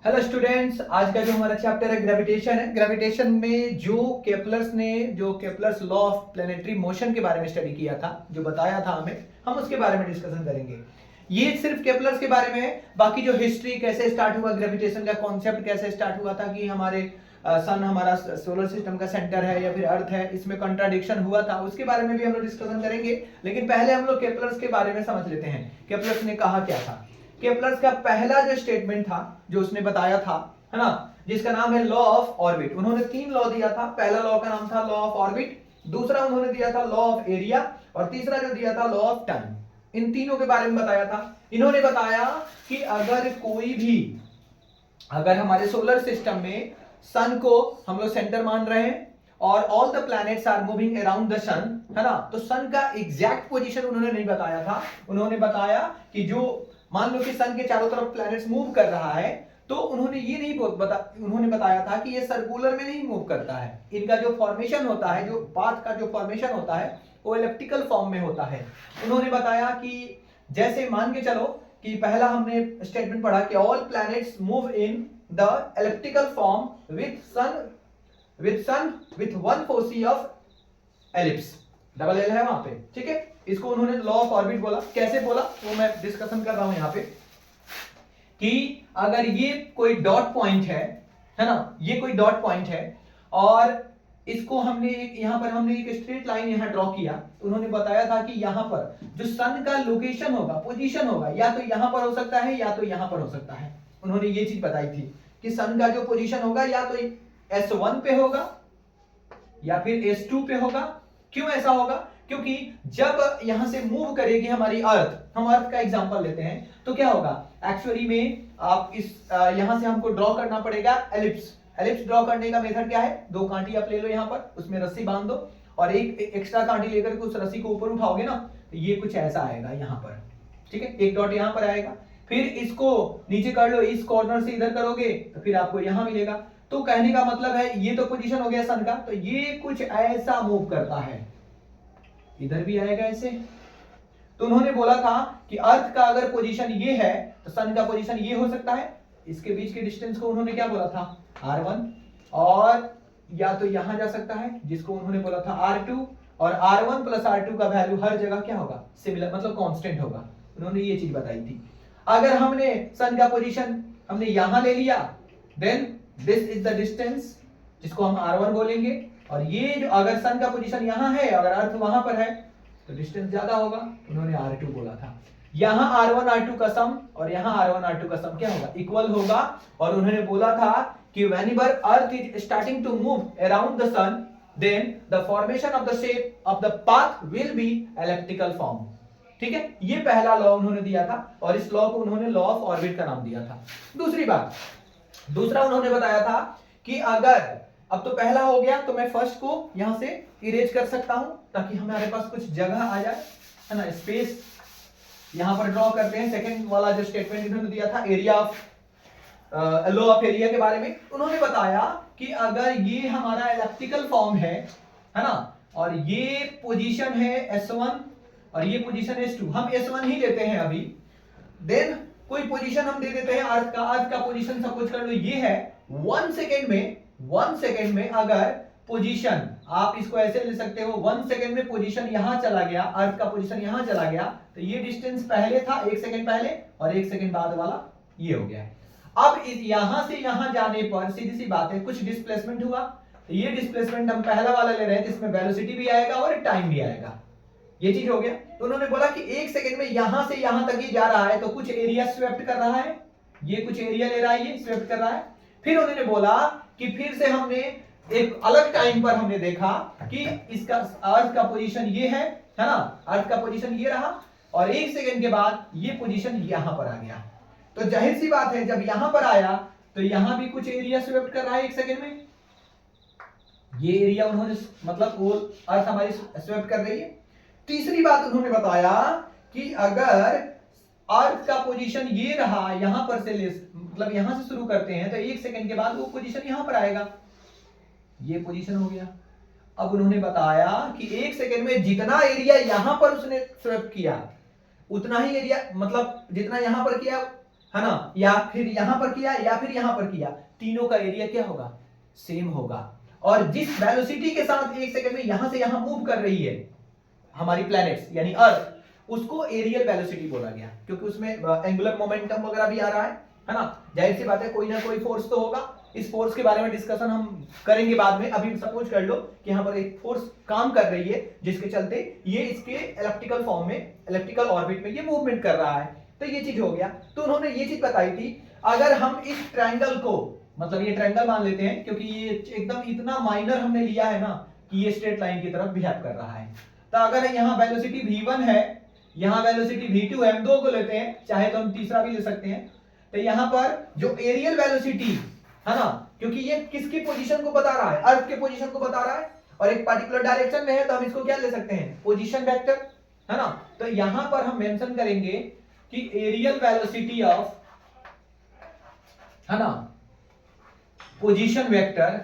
Hello students, आज का जो हमारा चैप्टर है ग्रेविटेशन है। ग्रेविटेशन में जो Kepler's law of planetary motion के बारे में स्टडी किया था, जो बताया था हमें, हम उसके बारे में डिस्कशन करेंगे। ये सिर्फ केपलर्स के बारे में है, बाकी जो हिस्ट्री कैसे स्टार्ट हुआ, ग्रेविटेशन का कॉन्सेप्ट कैसे स्टार्ट हुआ था कि हमारे सन हमारा सोलर सिस्टम का सेंटर है या फिर अर्थ है, इसमें कंट्राडिक्शन हुआ था, उसके बारे में भी हम लोग डिस्कशन करेंगे। लेकिन पहले हम लोग केपलर्स के बारे में समझ लेते हैं, केपलर्स ने कहा क्या था। केपलर्स का पहला जो स्टेटमेंट था, जो उसने बताया था, है ना, जिसका नाम है लॉ ऑफ ऑर्बिट। उन्होंने 3 लॉ दिया था। पहला लॉ का नाम था लॉ ऑफ ऑर्बिट, दूसरा उन्होंने दिया था लॉ ऑफ एरिया, और तीसरा जो दिया था लॉ ऑफ टाइम। इन तीनों के बारे में बताया था। इन्होंने बताया कि अगर हमारे सोलर सिस्टम में सन को हम लोग सेंटर मान रहे हैं और all the planets are moving around the sun, है ना, तो सन का एग्जैक्ट पोजीशन उन्होंने नहीं बताया था। उन्होंने बताया कि जो मान लो कि सन के चारों तरफ प्लैनेट्स मूव कर रहा है, तो उन्होंने ये नहीं उन्होंने बताया था कि ये सर्कुलर में नहीं मूव करता है। इनका जो फॉर्मेशन होता है, जो पाथ का जो फॉर्मेशन होता है, वो इलिप्टिकल फॉर्म में होता है। उन्होंने बताया कि जैसे मान के चलो कि पहला हमने स्टेटमेंट पढ़ा कि all planets move in the elliptical form with one foci of ellipse, double L है वहां पे, ठीक है। इसको उन्होंने लॉ ऑफ ऑर्बिट बोला। कैसे बोला वो मैं डिस्कशन कर रहा हूं यहां पे, कि अगर ये कोई डॉट पॉइंट है ना, ये कोई डॉट पॉइंट है और इसको हमने हमने एक स्ट्रेट लाइन यहां ड्रॉ किया। उन्होंने बताया था कि यहां पर जो सन का लोकेशन होगा, पोजीशन होगा, या तो यहां पर हो सकता है या तो यहां पर हो सकता है। उन्होंने ये चीज बताई थी कि सन का जो पोजीशन होगा या तो S1 पे होगा या फिर S2 पे होगा। क्यों ऐसा होगा? क्योंकि जब यहां से मूव करेगी हमारी अर्थ, हम अर्थ का एग्जांपल लेते हैं, तो क्या होगा एक्चुअली में, आप इस यहां से हमको ड्रॉ करना पड़ेगा एलिप्स। एलिप्स ड्रॉ करने का मेथड क्या है? 2 कांटी आप ले लो यहां पर, उसमें रस्सी बांध दो और एक एक्स्ट्रा कांटी लेकर के उस रस्सी को ऊपर उठाओगे ना, तो ये कुछ ऐसा आएगा यहां पर, ठीक है। एक डॉट यहां पर आएगा, फिर इसको नीचे कर लो, इस कॉर्नर से इधर करोगे तो फिर आपको यहां मिलेगा। तो कहने का मतलब है ये तो पोजीशन हो गया सन का, तो ये कुछ ऐसा मूव करता है, इधर भी आएगा ऐसे। तो उन्होंने बोला था कि अर्थ का अगर पोजीशन ये है तो सन का पोजीशन ये हो सकता है। इसके बीच के डिस्टेंस को उन्होंने क्या बोला था? R1, और या तो यहां जा सकता है जिसको उन्होंने बोला था R2, और R1 प्लस R2 का वैल्यू हर जगह क्या होगा? सिमिलर, मतलब कांस्टेंट होगा। उन्होंने ये चीज बताई थी। अगर हमने सन का पोजीशन हमने यहां ले लिया, then this is the distance, जिसको हम R1 बोलेंगे, और ये जो अगर सन का पोजीशन यहां है, अगर अर्थ वहां पर है, तो डिस्टेंस ज्यादा होगा। उन्होंने R2 बोला था। यहां R1 R2 का सम और यहां R1 R2 का सम क्या होगा? इक्वल होगा। और उन्होंने बोला था कि whenever earth is starting to move around the sun, then the formation of the shape of the path will be elliptical form, ठीक है। ये पहला लॉ उन्होंने दिया था और इस लॉ को उन्होंने लॉ ऑफ ऑर्बिट का नाम दिया था। दूसरा उन्होंने बताया था कि अगर, अब तो पहला हो गया, तो मैं फर्स्ट को यहां से इरेज कर सकता हूं ताकि हमारे पास कुछ जगह आ जाए, है ना, स्पेस यहां पर ड्रॉ करते हैं। सेकंड वाला जो स्टेटमेंट इन्होंने दिया था area of law of area के बारे में, उन्होंने बताया कि अगर ये हमारा इलिप्टिकल फॉर्म है ना, और ये पोजीशन है S1 और ये पोजीशन S2, हम S1 ही लेते हैं अभी, देन कोई पोजीशन हम दे देते हैं अर्थ का पोजीशन सपोज कर लो ये है। 1 सेकेंड में अगर पोजीशन, आप इसको ऐसे ले सकते हो, 1 सेकेंड में पोजीशन यहां चला गया, अर्थ का पोजीशन यहां चला गया, तो ये डिस्टेंस पहले था 1 सेकेंड पहले, और 1 सेकेंड बाद वाला ये हो गया। अब यहां से यहां जाने पर सीधी सी बात है, कुछ डिस्प्लेसमेंट हुआ, तो ये डिस्प्लेसमेंट हम पहला वाला ले रहे हैं, जिसमें वेलोसिटी भी आएगा और टाइम भी आएगा। ये चीज हो गया। तो उन्होंने बोला कि 1 सेकेंड में यहां से यहां तक ही जा रहा है, तो कुछ एरिया स्वेप्ट कर रहा है, ये कुछ एरिया ले रहा है, ये स्वेप्ट कर रहा है। फिर उन्होंने बोला कि फिर से हमने एक अलग टाइम पर हमने देखा कि इसका अर्थ का पोजीशन ये है ना, अर्थ का पोजीशन ये रहा, और 1 सेकेंड के बाद ये पोजीशन यहां पर आ गया। तो जाहिर सी बात है, जब यहां पर आया तो यहां भी कुछ एरिया स्वेप्ट कर रहा है 1 सेकेंड में। ये एरिया उन्होंने, मतलब वो अर्थ हमारी स्वेप्ट कर रही है। तीसरी बात उन्होंने बताया कि अगर अर्थ का पोजीशन ये रहा, यहां पर से मतलब यहां से शुरू करते हैं, तो 1 सेकेंड के बाद वो पोजीशन यहां पर आएगा, ये पोजीशन हो गया। अब उन्होंने बताया कि 1 सेकेंड में जितना एरिया यहां पर उसने स्वेप्ट किया, उतना ही एरिया, मतलब जितना यहां पर किया है ना, या फिर यहां पर किया या फिर यहां पर किया, तीनों का एरिया क्या होगा, सेम होगा। और जिस वेलोसिटी के साथ एक सेकंड में यहां से यहां मूव कर रही है हमारी प्लैनेट्स यानी अर्थ, उसको एरियल वेलोसिटी बोला गया, क्योंकि उसमें एंगुलर मोमेंटम वगैरह भी आ रहा है ना, जाहिर सी बात है कोई ना कोई फोर्स तो होगा। इस फोर्स के बारे में डिस्कशन हम करेंगे बाद में। अभी सपोज कर लो कि यहां पर एक फोर्स काम कर रही है जिसके चलते ये इसके इलेप्टिकल फॉर्म में, इलेप्टिकल ऑर्बिट में ये मूवमेंट कर रहा है, तो ये चीज हो गया। तो उन्होंने ये चीज बताई थी, अगर हम इस ट्रायंगल को, मतलब ये ट्रायंगल मान लेते हैं क्योंकि ये एकदम इतना माइनर हमने लिया है ना कि ये स्ट्रेट लाइन की तरफ बिहेव कर रहा है, तो अगर यहाँ वेलोसिटी v1 है, यहाँ वेलोसिटी v2 है, हम दो को लेते हैं, चाहे तो हम तीसरा भी ले सकते हैं। तो यहाँ पर जो एरियल वेलोसिटी है ना, क्योंकि ये किसकी पोजीशन को बता रहा है, अर्थ के पोजीशन को बता रहा है, और एक पर्टिकुलर डायरेक्शन में है, तो हम इसको क्या ले सकते हैं, पोजीशन वेक्टर, है ना। तो यहां पर हम मेंशन करेंगे कि एरियल वेलोसिटी ऑफ, है ना, पोजीशन वेक्टर,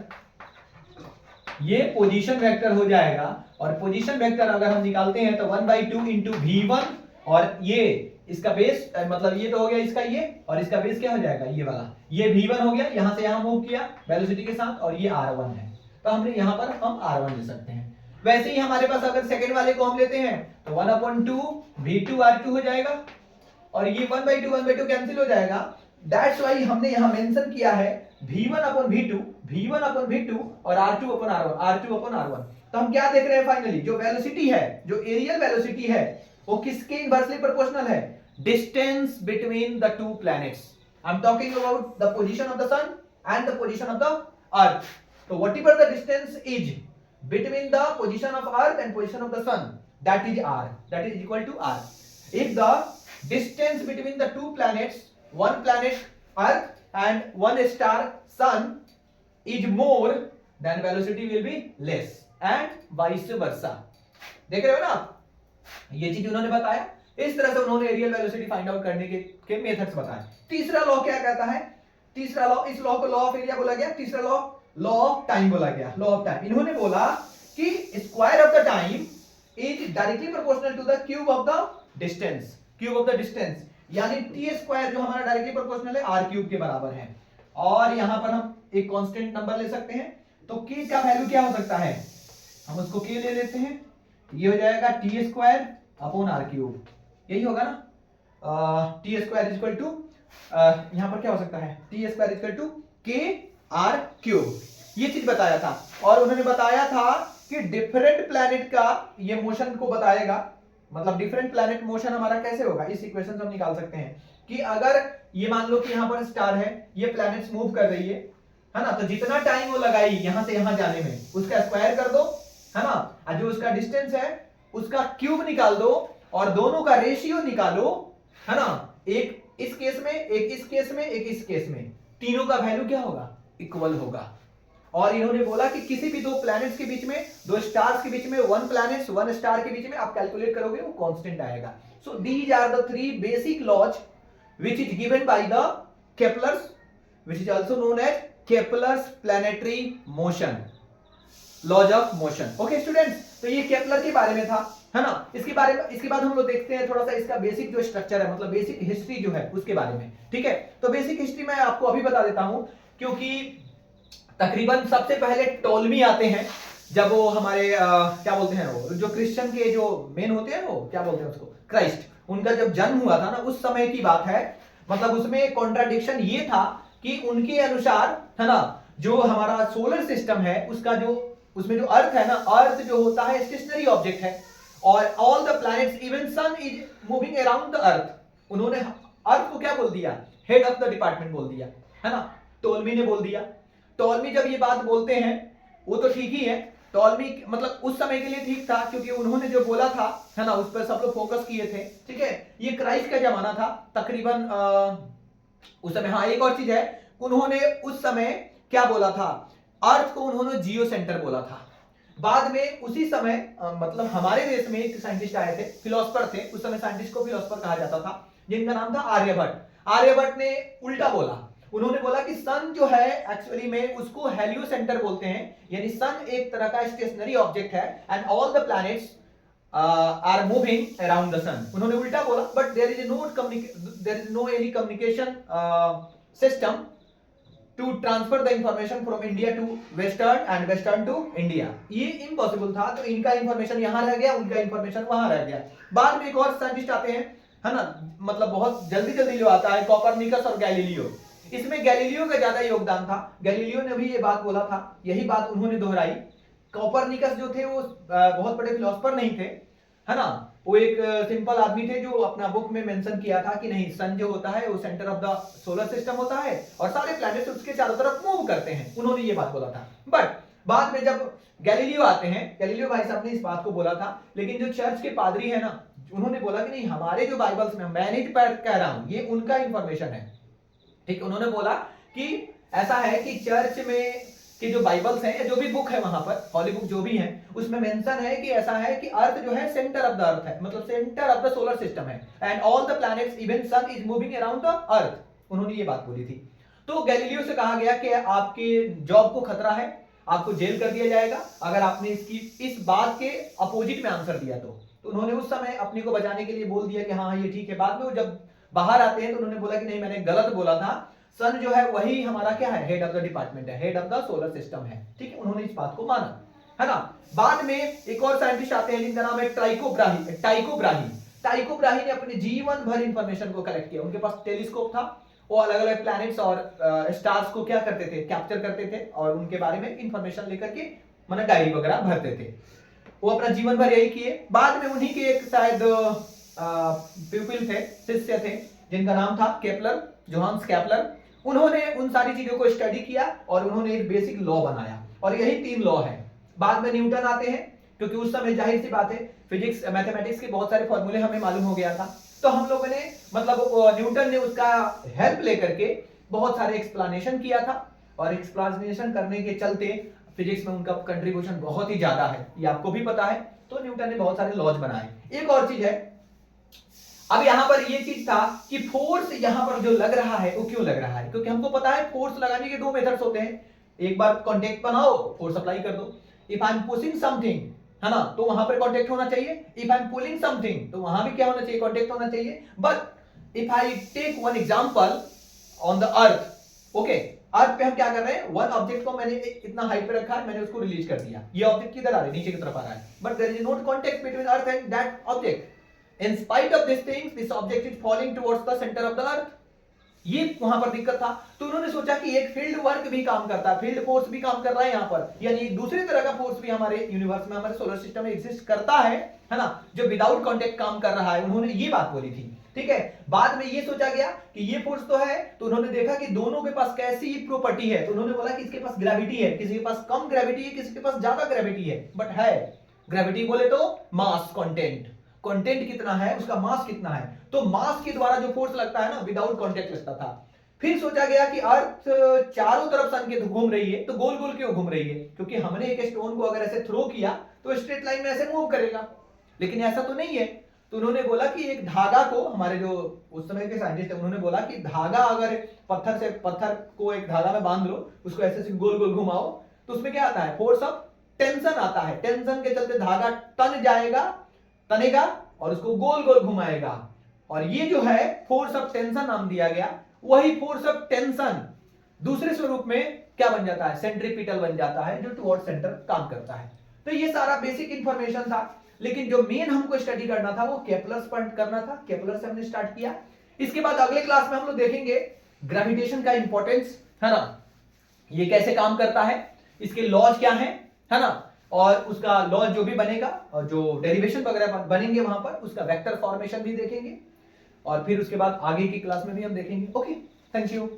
ये पोजीशन वेक्टर हो जाएगा। और पोजीशन वेक्टर अगर हम निकालते हैं तो 1/2 इंटू v1, और ये इसका बेस, मतलब ये तो हो गया इसका ये, और इसका बेस क्या हो जाएगा, ये वाला, ये v1 हो गया, यहां से यहां मूव किया वेलोसिटी के साथ, और ये r1 है, तो हमने यहां पर हम r1 ले सकते हैं। वैसे ही हमारे पास अगर सेकंड वाले को हम लेते हैं तो 1/2 v2 r2 हो जाएगा, और ये 1/2 कैंसिल हो जाएगा। दैट्स वाई हमने यहां मेंशन किया है v1/v2, v1/v2 और r2/r1। तो हम क्या देख रहे हैं फाइनली, जो वेलोसिटी है, जो एरियल वेलोसिटी है, वो किसके इनवर्सली प्रोपोर्शनल है, distance between the two planets. I am talking about the position of the sun and the position of the earth. तो whatever the distance is between the position of earth and position of the sun, that is r, that is equal to r। If the distance between the two planets, one planet earth and one star sun is more, then velocity will be less and vice versa। देख रहे हो ना आप, ये चीज उन्होंने बताया। इस तरह से उन्होंने एरियल वेलोसिटी फाइंड आउट करने के मेथड्स बताए। तीसरा लॉ क्या कहता है, तीसरा लॉ, इस लॉ को लॉ ऑफ एरिया बोला गया, तीसरा लॉ लॉ ऑफ टाइम बोला गया, लॉ ऑफ टाइम। इन्होंने बोला कि square of the time is directly proportional to the cube of the distance, cube of the distance, यानी टी स्क्वायर जो हमारा डायरेक्टली प्रोपोर्शनल है आर क्यूब के बराबर है। और यहां पर हम एक कांस्टेंट नंबर ले सकते हैं, तो के का वैल्यू क्या हो सकता है, हम उसको के ले लेते हैं, ये हो जाएगा T square upon R cube, यही होगा ना। टी स्क्वायर इक्वल टू, यहां पर क्या हो सकता है, टी स्क्वायर इक्वल टू के आर क्यूब, ये चीज बताया था। और उन्होंने बताया था कि डिफरेंट प्लैनेट का ये मोशन को बताएगा, मतलब डिफरेंट प्लैनेट मोशन हमारा कैसे होगा, इस इक्वेशन से हम निकाल सकते हैं कि अगर ये मान लो कि यहां पर स्टार है, ये प्लैनेट्स मूव कर रही है ना, तो जितना टाइम वो लगाई यहां से यहां जाने में, उसका स्क्वायर कर दो, है ना, और जो उसका डिस्टेंस है उसका क्यूब निकाल दो, और दोनों का रेशियो निकालो, है ना, एक इस केस में, एक इस केस में, एक इस केस में, तीनों का वैल्यू क्या होगा, इक्वल होगा। और इन्होंने बोला कि किसी भी दो प्लैनेट्स के बीच में, दो स्टार्स के बीच में, वन प्लैनेट्स वन स्टार के बीच में आप कैलकुलेट करोगे वो कांस्टेंट आएगा। So these are the three basic laws which is given by the Kepler's, which is also known as Kepler's planetary motion, laws of motion. Okay students, तो ये Kepler के बारे में था, है ना। इसके बारे में, इसके बाद हम लोग देखते हैं थोड़ा सा इसका बेसिक जो स्ट्रक्चर है, मतलब बेसिक हिस्ट्री जो है उसके बारे में, ठीक है। तो बेसिक हिस्ट्री मैं आपको अभी बता देता हूं, क्योंकि तकरीबन सबसे पहले टोलमी आते हैं, जब वो हमारे क्या बोलते हैं, वो जो क्रिश्चियन के जो मेन होते हैं, वो क्या बोलते हैं उसको, क्राइस्ट, उनका जब जन्म हुआ था ना, उस समय की बात है। मतलब उसमें कॉन्ट्राडिक्शन ये था कि उनके अनुसार, है ना, जो हमारा सोलर सिस्टम है उसका जो, उसमें जो अर्थ है ना, अर्थ जो होता है स्टेशनरी ऑब्जेक्ट है, और all the planets even sun is moving around the earth. उन्होंने अर्थ को क्या बोल दिया, हेड ऑफ द डिपार्टमेंट बोल दिया, है ना, टोलमी ने बोल दिया। टोलमी जब ये बात बोलते हैं वो तो ठीक ही है, टोलमी मतलब उस समय के लिए ठीक था, क्योंकि उन्होंने जो बोला था, है ना, उस पर सब लोग फोकस किए थे, ठीक है। ये क्राइस्ट का जमाना था तकरीबन उस समय। हाँ, एक और चीज है, उन्होंने उस समय क्या बोला था, अर्थ को उन्होंने जियो सेंटर बोला था। बाद में उसी समय मतलब हमारे देश में एक साइंटिस्ट आए थे, फिलोसफर थे, उस समय साइंटिस्ट को फिलोसफर कहा जाता था, जिनका नाम था आर्यभट्ट। आर्यभट्ट ने उल्टा बोला, उन्होंने बोला कि सन जो है एक्चुअली में उसको हेलियो सेंटर बोलते हैं, यानी सन एक तरह का स्टेशनरी ऑब्जेक्ट है, and all the planets are moving around the sun. उन्होंने उल्टा बोला, but there is no any communication system to transfer the information from India to western and western to India. ये इम्पॉसिबल था, तो इनका information यहां रह गया, उनका इंफॉर्मेशन वहां रह गया। बाद में एक और साइंटिस्ट आते हैं, है ना, मतलब बहुत जल्दी जल्दी जो आता है, कोपरनिकस और गैलीलियो। इसमें गैलीलियो का ज्यादा योगदान था। गैलीलियो ने भी ये बात बोला था, यही बात उन्होंने दोहराई। कोपरनिकस जो थे वो बहुत बड़े फिलोसफर नहीं थे, है ना, वो एक सिंपल आदमी थे जो अपना बुक में मेंशन किया था कि नहीं, सन जो होता है वो centre of the solar system होता है और सारे प्लैनेट्स उसके चारों तरफ मूव करते हैं। उन्होंने ये बात बोला था। बट बाद में जब गैलीलियो आते हैं, गैलीलियो भाई साहब ने इस बात को बोला था, लेकिन जो चर्च के पादरी है ना, उन्होंने बोला कि नहीं, हमारे जो बाइबल्स में, मैं नहीं कह रहा हूं, ये उनका इंफॉर्मेशन है, ठीक। उन्होंने बोला कि ऐसा है कि चर्च में कि जो बाइबल्स हैं या जो भी बुक है वहां पर, हॉली बुक जो भी है, उसमें मेंशन है कि ऐसा है कि अर्थ जो है सेंटर ऑफ द अर्थ है, मतलब center of the solar system है, and all the planets even sun is moving around the earth. उन्होंने ये बात बोली थी। तो गैलीलियो से कहा गया कि आपके जॉब को खतरा है, आपको जेल कर दिया जाएगा अगर आपने इस बात के अपोजिट में आंसर दिया तो उन्होंने उस समय अपने को बचाने के लिए बोल दिया कि हाँ ये ठीक है। बाद में वो जब बाहर आते हैं तो उन्होंने बोला कि नहीं, मैंने गलत बोला था, सन जो है वही हमारा क्या है, हेड ऑफ द डिपार्टमेंट है, head of the solar system है, ठीक है। उन्होंने इस बात को माना, है ना। बाद में एक और साइंटिस्ट आते हैं जिनका नाम है टाइको ब्राही। टाइको ब्राही ने अपने जीवन भर इंफॉर्मेशन को कलेक्ट किया। उनके पास टेलीस्कोप था, वो अलग अलग प्लैनेट्स और स्टार्स को क्या करते थे, कैप्चर करते थे और उनके बारे में इंफॉर्मेशन लेकर के मतलब डायरी वगैरह भरते थे। वो अपना जीवन भर यही किए। बाद में उन्हीं के एक शायद प्यूपिल थे, शिष्य थे, जिनका नाम था केपलर, जोहान्स केपलर। उन्होंने उन सारी चीजों को स्टडी किया और उन्होंने एक बेसिक लॉ बनाया और यही 3 लॉ है। बाद में न्यूटन आते हैं, क्योंकि उस समय जाहिर सी बात है फिजिक्स मैथमेटिक्स के बहुत सारे फॉर्मूले हमें मालूम हो गया था, तो हम लोगों ने मतलब न्यूटन ने उसका हेल्प लेकर के बहुत सारे एक्सप्लेनेशन किया था और एक्सप्लेनेशन करने के चलते फिजिक्स में उनका कंट्रीब्यूशन बहुत ही ज्यादा है, ये आपको भी पता है। तो न्यूटन ने बहुत सारे लॉज बनाए। एक और चीज है, अब यहां पर ये चीज था कि फोर्स यहां पर जो लग रहा है वो क्यों लग रहा है, क्योंकि हमको पता है फोर्स लगाने के 2 मेथड्स होते हैं। एक बार कांटेक्ट बनाओ, फोर्स अप्लाई कर दो। If I am pushing something, है ना, तो वहां पर कांटेक्ट होना चाहिए। If I am pulling something, तो वहां भी क्या होना चाहिए, कांटेक्ट होना चाहिए। But if I take one example on the earth, okay, earth पे हम क्या कर रहे हैं, वन ऑब्जेक्ट को मैंने इतना हाइट पे रखा है, मैंने उसको रिलीज कर दिया, ये ऑब्जेक्ट किधर आ रहा है, नीचे की तरफ आ रहा है, but there is not contact between earth and that object. In spite of these things, this object is falling towards the center of the earth. ये वहां पर दिक्कत था, तो उन्होंने सोचा कि एक फील्ड वर्क भी काम करता है, फील्ड फोर्स भी काम कर रहा है यहाँ पर, यानी एक दूसरी तरह का फोर्स भी हमारे यूनिवर्स में, हमारे सोलर सिस्टम में एग्जिस्ट करता है ना, जो विदाउट कांटेक्ट काम कर रहा है। उन्होंने ये बात बोली थी, ठीक है। बाद में ये सोचा गया कि ये फोर्स तो है, तो उन्होंने देखा कि दोनों के पास कैसी प्रॉपर्टी है, तो उन्होंने बोला कि इसके पास ग्रेविटी है, किसी के पास कम ग्रेविटी है, किसी के पास ज्यादा ग्रेविटी है, बट है ग्रेविटी बोले तो मास कंटेंट कितना है, उसका मास कितना है, तो मास के द्वारा जो फोर्स लगता है ना, विदाउट कांटेक्ट लगता था। फिर सोचा गया कि अर्थ चारों तरफ सन के घूम रही है, तो गोल गोल क्यों घूम रही है, क्योंकि हमने एक स्टोन को अगर ऐसे थ्रो किया तो स्ट्रेट लाइन में ऐसे मूव करेगा, लेकिन ऐसा तो नहीं है। तो उन्होंने बोला कि एक धागा को, हमारे जो उस समय के साइंटिस्ट है, उन्होंने बोला कि धागा अगर पत्थर को एक धागा में बांध लो, उसको ऐसे गोल गोल घुमाओ, तो उसमें क्या आता है, फोर्स ऑफ टेंशन आता है। टेंशन के चलते धागा तनेगा और उसको गोल गोल घुमाएगा, और ये जो है फोर्स ऑफ टेंशन नाम दिया गया। वही फोर्स ऑफ टेंशन दूसरे स्वरूप में क्या बन जाता है, सेंट्रीपिटल बन जाता है, जो टुवर्ड सेंटर काम करता है। तो ये सारा बेसिक इंफॉर्मेशन था, लेकिन जो मेन हमको स्टडी करना था वो केपलर पर करना था। केपलर से हमने स्टार्ट किया। इसके बाद अगले क्लास में हम लोग देखेंगे ग्रेविटेशन का इंपॉर्टेंस, है ना, ये कैसे काम करता है, इसके लॉज क्या है ना, और उसका लॉज जो भी बनेगा और जो डेरिवेशन वगैरह बनेंगे वहां पर, उसका वेक्टर फॉर्मेशन भी देखेंगे, और फिर उसके बाद आगे की क्लास में भी हम देखेंगे। Okay, thank you.